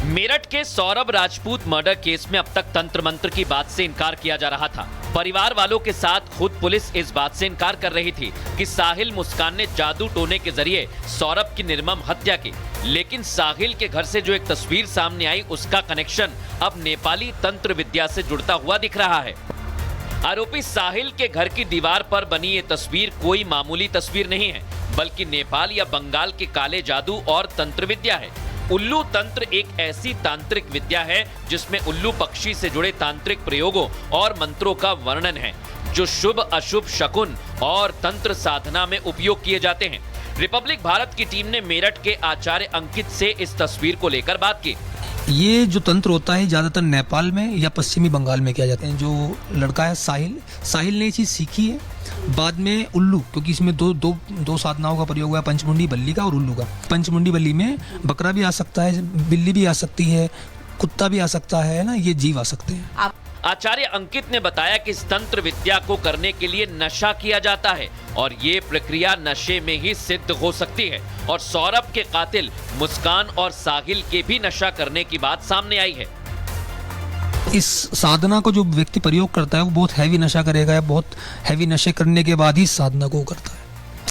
मेरठ के Saurabh Rajput murder case में अब तक तंत्र मंत्र की बात से इनकार किया जा रहा था। परिवार वालों के साथ खुद पुलिस इस बात से इनकार कर रही थी कि साहिल मुस्कान ने जादू टोने के जरिए सौरभ की निर्मम हत्या की। लेकिन साहिल के घर से जो एक तस्वीर सामने आई, उसका कनेक्शन अब नेपाली तंत्र विद्या से जुड़ता हुआ दिख रहा है। आरोपी साहिल के घर की दीवार पर बनी ये तस्वीर कोई मामूली तस्वीर नहीं है, बल्कि नेपाल या बंगाल के काले जादू और तंत्र विद्या है। उल्लू तंत्र एक ऐसी तांत्रिक विद्या है जिसमें उल्लू पक्षी से जुड़े तांत्रिक प्रयोगों और मंत्रों का वर्णन है, जो शुभ अशुभ शकुन और तंत्र साधना में उपयोग किए जाते हैं। रिपब्लिक भारत की टीम ने मेरठ के आचार्य अंकित से इस तस्वीर को लेकर बात की। ये जो तंत्र होता है ज़्यादातर नेपाल में या पश्चिमी बंगाल में किया जाता है। जो लड़का है साहिल ने ये चीज़ सीखी है। बाद में उल्लू, क्योंकि इसमें दो साधनाओं का प्रयोग हुआ है, पंचमुंडी बल्ली का और उल्लू का। पंचमुंडी बल्ली में बकरा भी आ सकता है, बिल्ली भी आ सकती है, कुत्ता भी आ सकता है ना, ये जीव आ सकते हैं। आचार्य अंकित ने बताया कि इस तंत्र विद्या को करने के लिए नशा किया जाता है और ये प्रक्रिया नशे में ही सिद्ध हो सकती है। और सौरभ के कातिल मुस्कान और साहिल के भी नशा करने की बात सामने आई है। इस साधना को जो व्यक्ति प्रयोग करता है वो बहुत हैवी नशा करेगा, या बहुत हैवी नशे करने के बाद ही इस साधना को करता है।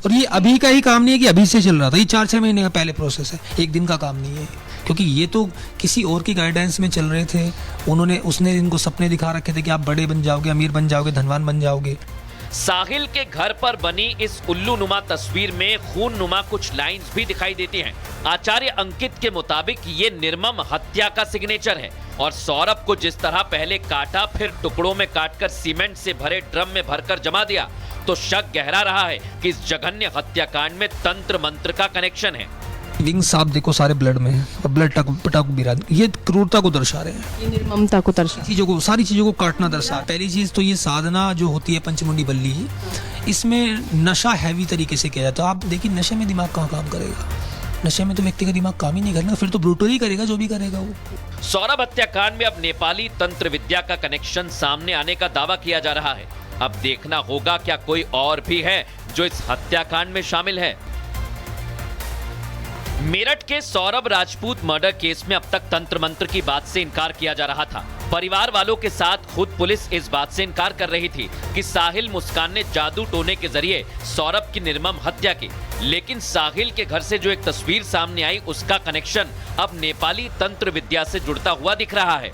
और ये अभी का ही काम नहीं है कि अभी से चल रहा था, ये 4-6 महीने का पहले प्रोसेस है, एक दिन का काम नहीं है। क्योंकि ये तो किसी और की गाइडेंस में चल रहे थे। उसने इनको सपने दिखा रखे थे कि आप बड़े बन जाओगे, अमीर बन जाओगे, धनवान बन जाओगे। साहिल के घर पर बनी इस उल्लू नुमा तस्वीर में खून नुमा कुछ लाइंस भी दिखाई देती हैं। आचार्य अंकित के मुताबिक ये निर्मम हत्या का सिग्नेचर है। और सौरभ को जिस तरह पहले काटा, फिर टुकड़ों में काटकर सीमेंट से भरे ड्रम में भरकर जमा दिया, तो शक गहरा रहा है कि इस जघन्य हत्याकांड में तंत्र मंत्र का कनेक्शन है। विंग्स आप देखो सारे ब्लड में है, और ब्लड टक बिरा, ये क्रूरता को दर्शा रहे हैं, ये निर्ममता को दर्शा, सारी चीजों को काटना दर्शा। पहली चीज तो ये साधना जो होती है पंचमुंडी बल्ली, इसमें नशा हैवी तरीके से किया जाता है। आप देखिए नशे में दिमाग कहाँ काम करेगा, नशे में तो व्यक्ति का दिमाग काम ही नहीं करना, फिर तो ब्रूटल ही करेगा जो भी करेगा वो। सौरभ हत्याकांड में अब नेपाली तंत्र विद्या का कनेक्शन सामने आने का दावा किया जा रहा है। अब देखना होगा क्या कोई और भी है जो इस हत्याकांड में शामिल है। मेरठ के सौरभ राजपूत मर्डर केस में अब तक तंत्र मंत्र की बात से इनकार किया जा रहा था। परिवार वालों के साथ खुद पुलिस इस बात से इनकार कर रही थी कि साहिल मुस्कान ने जादू टोने के जरिए सौरभ की निर्मम हत्या की। लेकिन साहिल के घर से जो एक तस्वीर सामने आई, उसका कनेक्शन अब नेपाली तंत्र विद्या से जुड़ता हुआ दिख रहा है।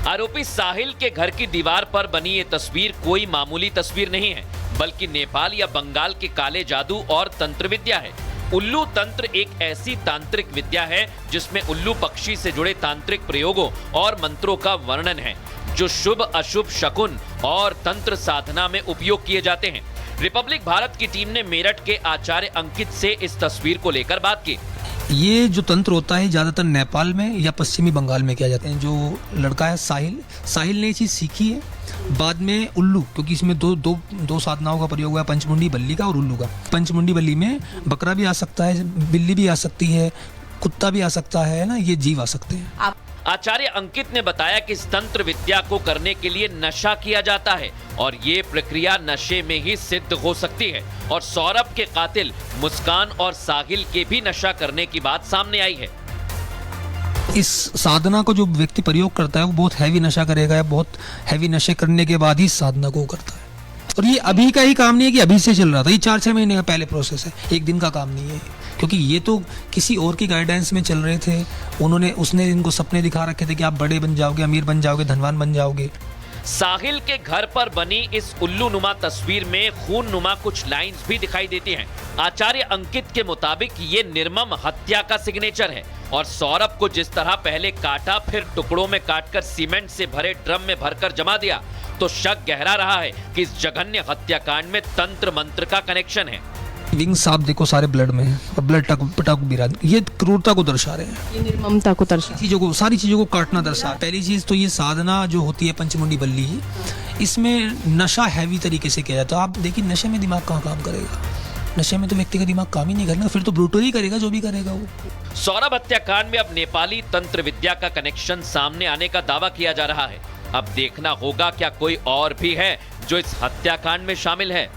आरोपी साहिल के घर की दीवार पर बनी ये तस्वीर कोई मामूली तस्वीर नहीं है, बल्कि नेपाल या बंगाल के काले जादू और तंत्र विद्या है। उल्लू तंत्र एक ऐसी तांत्रिक विद्या है जिसमें उल्लू पक्षी से जुड़े तांत्रिक प्रयोगों और मंत्रों का वर्णन है, जो शुभ अशुभ शकुन और तंत्र साधना में उपयोग किए जाते हैं। रिपब्लिक भारत की टीम ने मेरठ के आचार्य अंकित से इस तस्वीर को लेकर बात की। ये जो तंत्र होता है ज़्यादातर नेपाल में या पश्चिमी बंगाल में किया जाता है। जो लड़का है साहिल ने ये चीज़ सीखी है। बाद में उल्लू, क्योंकि इसमें दो साधनाओं का प्रयोग हुआ है, पंचमुंडी बल्ली का और उल्लू का। पंचमुंडी बल्ली में बकरा भी आ सकता है, बिल्ली भी आ सकती है, कुत्ता भी आ सकता है ना, ये जीव आ सकते हैं। आचार्य अंकित ने बताया कि इस तंत्र विद्या को करने के लिए नशा किया जाता है और ये प्रक्रिया नशे में ही सिद्ध हो सकती है। और सौरभ के कातिल मुस्कान और साहिल के भी नशा करने की बात सामने आई है। इस साधना को जो व्यक्ति प्रयोग करता है वो बहुत हैवी नशा करेगा, या बहुत हैवी नशे करने के बाद ही इस साधना को करता है। और ये अभी का ही काम नहीं है कि अभी से चल रहा था, ये 4-6 महीने का पहले प्रोसेस है, एक दिन का काम नहीं है। क्योंकि ये तो किसी और की गाइडेंस में चल रहे थे। उसने इनको सपने दिखा रखे थे कि आप बड़े बन जाओगे, अमीर बन जाओगे, धनवान बन जाओगे। साहिल के घर पर बनी इस उल्लू नुमा तस्वीर में खून नुमा कुछ लाइंस भी दिखाई देती हैं। आचार्य अंकित के मुताबिक ये निर्मम हत्या का सिग्नेचर है। और सौरभ को जिस तरह पहले काटा, फिर टुकड़ों में काटकर सीमेंट से भरे ड्रम में भरकर जमा दिया, तो शक गहरा रहा है कि इस जघन्य हत्याकांड में तंत्र मंत्र का कनेक्शन है। विंग्स आप देखो सारे ब्लड में है, और ब्लड टक बिरा, ये क्रूरता को दर्शा रहे हैं, ये निर्ममता को दर्शा, सारी चीजों को काटना दर्शा। पहली चीज तो ये साधना जो होती है पंचमुंडी बल्ली, इसमें नशा हैवी तरीके से किया जाता है। आप देखिए नशे में दिमाग कहाँ काम करेगा, नशे में तो व्यक्ति का दिमाग काम ही नहीं करना, फिर तो ब्रूटल ही करेगा जो भी करेगा वो। सौरभ हत्याकांड में अब नेपाली तंत्र विद्या का कनेक्शन सामने आने का दावा किया जा रहा है। अब देखना होगा क्या कोई और भी है जो इस हत्याकांड में शामिल है।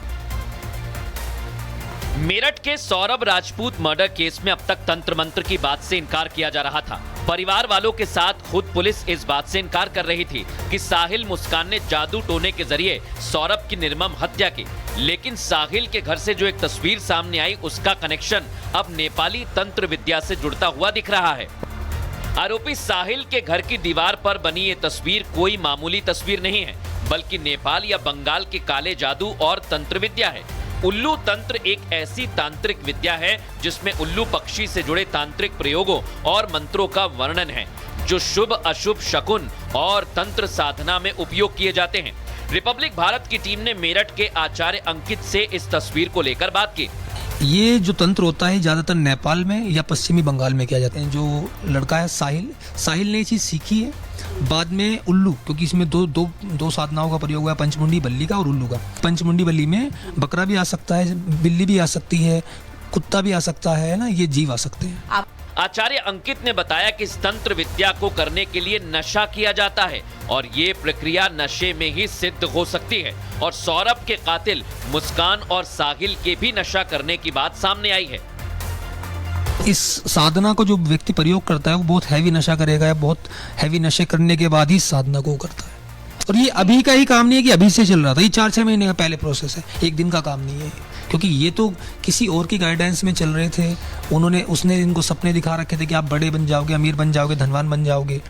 मेरठ के सौरभ राजपूत मर्डर केस में अब तक तंत्र मंत्र की बात से इनकार किया जा रहा था। परिवार वालों के साथ खुद पुलिस इस बात से इनकार कर रही थी कि साहिल मुस्कान ने जादू टोने के जरिए सौरभ की निर्मम हत्या की। लेकिन साहिल के घर से जो एक तस्वीर सामने आई, उसका कनेक्शन अब नेपाली तंत्र विद्या से जुड़ता हुआ दिख रहा है। आरोपी साहिल के घर की दीवार पर बनी ये तस्वीर कोई मामूली तस्वीर नहीं है, बल्कि नेपाल या बंगाल के काले जादू और तंत्र विद्या है। उल्लू तंत्र एक ऐसी तांत्रिक विद्या है जिसमें उल्लू पक्षी से जुड़े तांत्रिक प्रयोगों और मंत्रों का वर्णन है, जो शुभ अशुभ शकुन और तंत्र साधना में उपयोग किए जाते हैं। रिपब्लिक भारत की टीम ने मेरठ के आचार्य अंकित से इस तस्वीर को लेकर बात की। ये जो तंत्र होता है ज़्यादातर नेपाल में या पश्चिमी बंगाल में किया जाता है। जो लड़का है साहिल ने ये चीज़ सीखी है। बाद में उल्लू, क्योंकि इसमें दो साधनाओं का प्रयोग हुआ है, पंचमुंडी बल्ली का और उल्लू का। पंचमुंडी बल्ली में बकरा भी आ सकता है, बिल्ली भी आ सकती है, कुत्ता भी आ सकता है ना, ये जीव आ सकते हैं। आचार्य अंकित ने बताया कि इस तंत्र विद्या को करने के लिए नशा किया जाता है और ये प्रक्रिया नशे में ही सिद्ध हो सकती है। और सौरभ के कातिल मुस्कान और साहिल के भी नशा करने की बात सामने आई है। इस साधना को जो व्यक्ति प्रयोग करता है वो बहुत हैवी नशा करेगा, या बहुत हैवी नशे करने के बाद ही साधना को करता है। और ये अभी का ही काम नहीं है कि अभी से चल रहा था, ये 4-6 महीने का पहले प्रोसेस है, एक दिन का काम नहीं है। क्योंकि ये तो किसी और की गाइडेंस में चल रहे थे। उसने इनको सपने दिखा रखे थे कि आप बड़े बन जाओगे, अमीर बन जाओगे, धनवान बन जाओगे।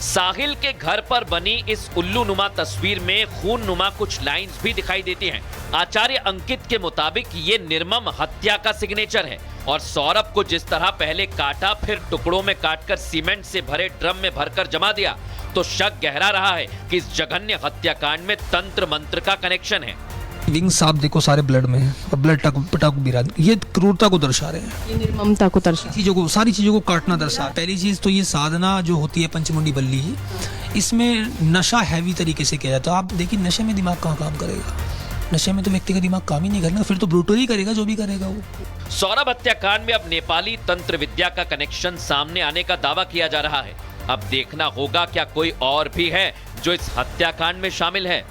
साहिल के घर पर बनी इस उल्लू नुमा तस्वीर में खून नुमा कुछ लाइंस भी दिखाई देती हैं। आचार्य अंकित के मुताबिक ये निर्मम हत्या का सिग्नेचर है और सौरभ को जिस तरह पहले काटा, फिर टुकड़ों में काटकर सीमेंट से भरे ड्रम में भरकर जमा दिया, तो शक गहरा रहा है कि इस जघन्य हत्याकांड में तंत्र मंत्र का कनेक्शन है। विंग्स आप देखो सारे ब्लड में है और ब्लड टक बिरा, ये क्रूरता को दर्शा रहे हैं, ये निर्ममता को दर्शा, सारी चीजों को काटना दर्शा। पहली चीज तो ये साधना जो होती है पंचमुंडी बल्ली, इसमें नशा हैवी तरीके से किया जाता है। आप देखिए नशे में दिमाग कहाँ काम करेगा, नशे में तो व्यक्ति का दिमाग काम ही नहीं करना, फिर तो ब्रूटल ही करेगा जो भी करेगा वो। सौरभ हत्याकांड में अब नेपाली तंत्र विद्या का कनेक्शन सामने आने का दावा किया जा रहा है। अब देखना होगा क्या कोई और भी है जो इस हत्याकांड में शामिल है।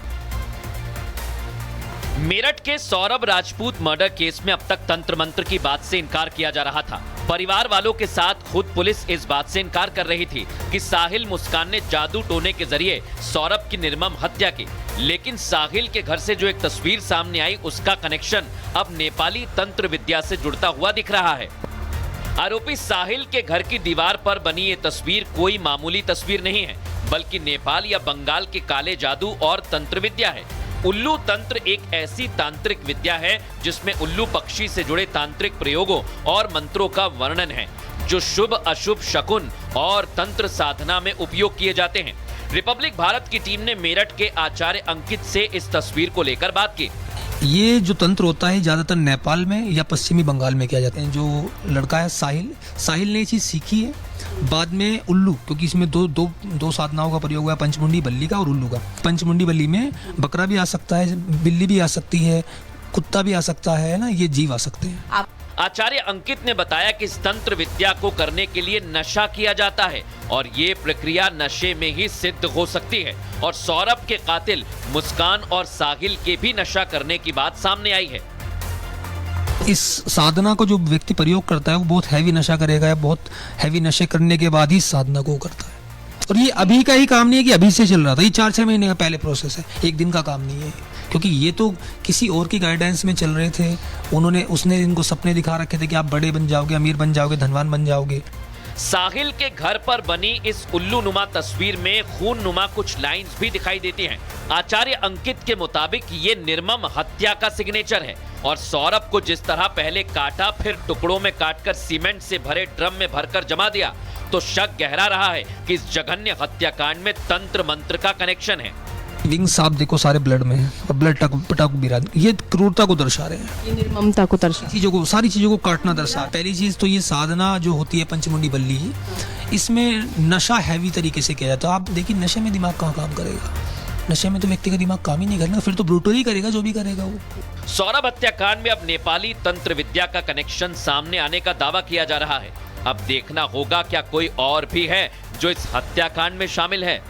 मेरठ के सौरभ राजपूत मर्डर केस में अब तक तंत्र मंत्र की बात से इनकार किया जा रहा था। परिवार वालों के साथ खुद पुलिस इस बात से इनकार कर रही थी कि साहिल मुस्कान ने जादू टोने के जरिए सौरभ की निर्मम हत्या की। लेकिन साहिल के घर से जो एक तस्वीर सामने आई, उसका कनेक्शन अब नेपाली तंत्र विद्या से जुड़ता हुआ दिख रहा है। आरोपी साहिल के घर की दीवार पर बनी ये तस्वीर कोई मामूली तस्वीर नहीं है, बल्कि नेपाल या बंगाल के काले जादू और तंत्र विद्या है। उल्लू तंत्र एक ऐसी तांत्रिक विद्या है जिसमें उल्लू पक्षी से जुड़े तांत्रिक प्रयोगों और मंत्रों का वर्णन है, जो शुभ अशुभ शकुन और तंत्र साधना में उपयोग किए जाते हैं। रिपब्लिक भारत की टीम ने मेरठ के आचार्य अंकित से इस तस्वीर को लेकर बात की। ये जो तंत्र होता है ज़्यादातर नेपाल में या पश्चिमी बंगाल में किया जाता है। जो लड़का है साहिल ने ये चीज़ सीखी है। बाद में उल्लू, क्योंकि इसमें दो साधनाओं का प्रयोग हुआ है, पंचमुंडी बल्ली का और उल्लू का। पंचमुंडी बल्ली में बकरा भी आ सकता है, बिल्ली भी आ सकती है, कुत्ता भी आ सकता है ना, ये जीव आ सकते हैं। आचार्य अंकित ने बताया कि इस तंत्र विद्या को करने के लिए नशा किया जाता है और ये प्रक्रिया नशे में ही सिद्ध हो सकती है। और सौरभ के कातिल मुस्कान और साहिल के भी नशा करने की बात सामने आई है। इस साधना को जो व्यक्ति प्रयोग करता है वो बहुत हैवी नशा करेगा, या बहुत हैवी नशे करने के बाद ही साधना को करता है। और ये अभी का ही काम नहीं है कि अभी से चल रहा था, ये 4-6 महीने का पहले प्रोसेस है, एक दिन का काम नहीं है। क्योंकि ये तो किसी और की गाइडेंस में चल रहे थे। उसने इनको सपने दिखा रखे थे कि आप बड़े बन जाओगे, अमीर बन जाओगे, धनवान बन जाओगे। साहिल के घर पर बनी इस उल्लू नुमा तस्वीर में खून नुमा कुछ लाइंस भी दिखाई देती हैं। आचार्य अंकित के मुताबिक ये निर्मम हत्या का सिग्नेचर है और सौरभ को जिस तरह पहले काटा, फिर टुकड़ों में काटकर सीमेंट से भरे ड्रम में भरकर जमा दिया, तो शक गहरा रहा है कि इस जघन्य हत्याकांड में तंत्र मंत्र का कनेक्शन है। विंग्स आप देखो सारे ब्लड में है और ब्लड टक बिरा, ये क्रूरता को दर्शा रहे हैं, ये निर्ममता को दर्शा, सारी चीजों को काटना दर्शा। पहली चीज तो ये साधना जो होती है पंचमुंडी बल्ली, इसमें नशा हैवी तरीके से किया जाता है। आप देखिए नशे में दिमाग कहाँ काम करेगा, नशे में तो व्यक्ति का दिमाग काम ही नहीं करना, फिर तो ब्रूटल ही करेगा जो भी करेगा वो। सौरभ हत्याकांड में अब नेपाली तंत्र विद्या का कनेक्शन सामने आने का दावा किया जा रहा है। अब देखना होगा क्या कोई और भी है जो इस हत्याकांड में शामिल है।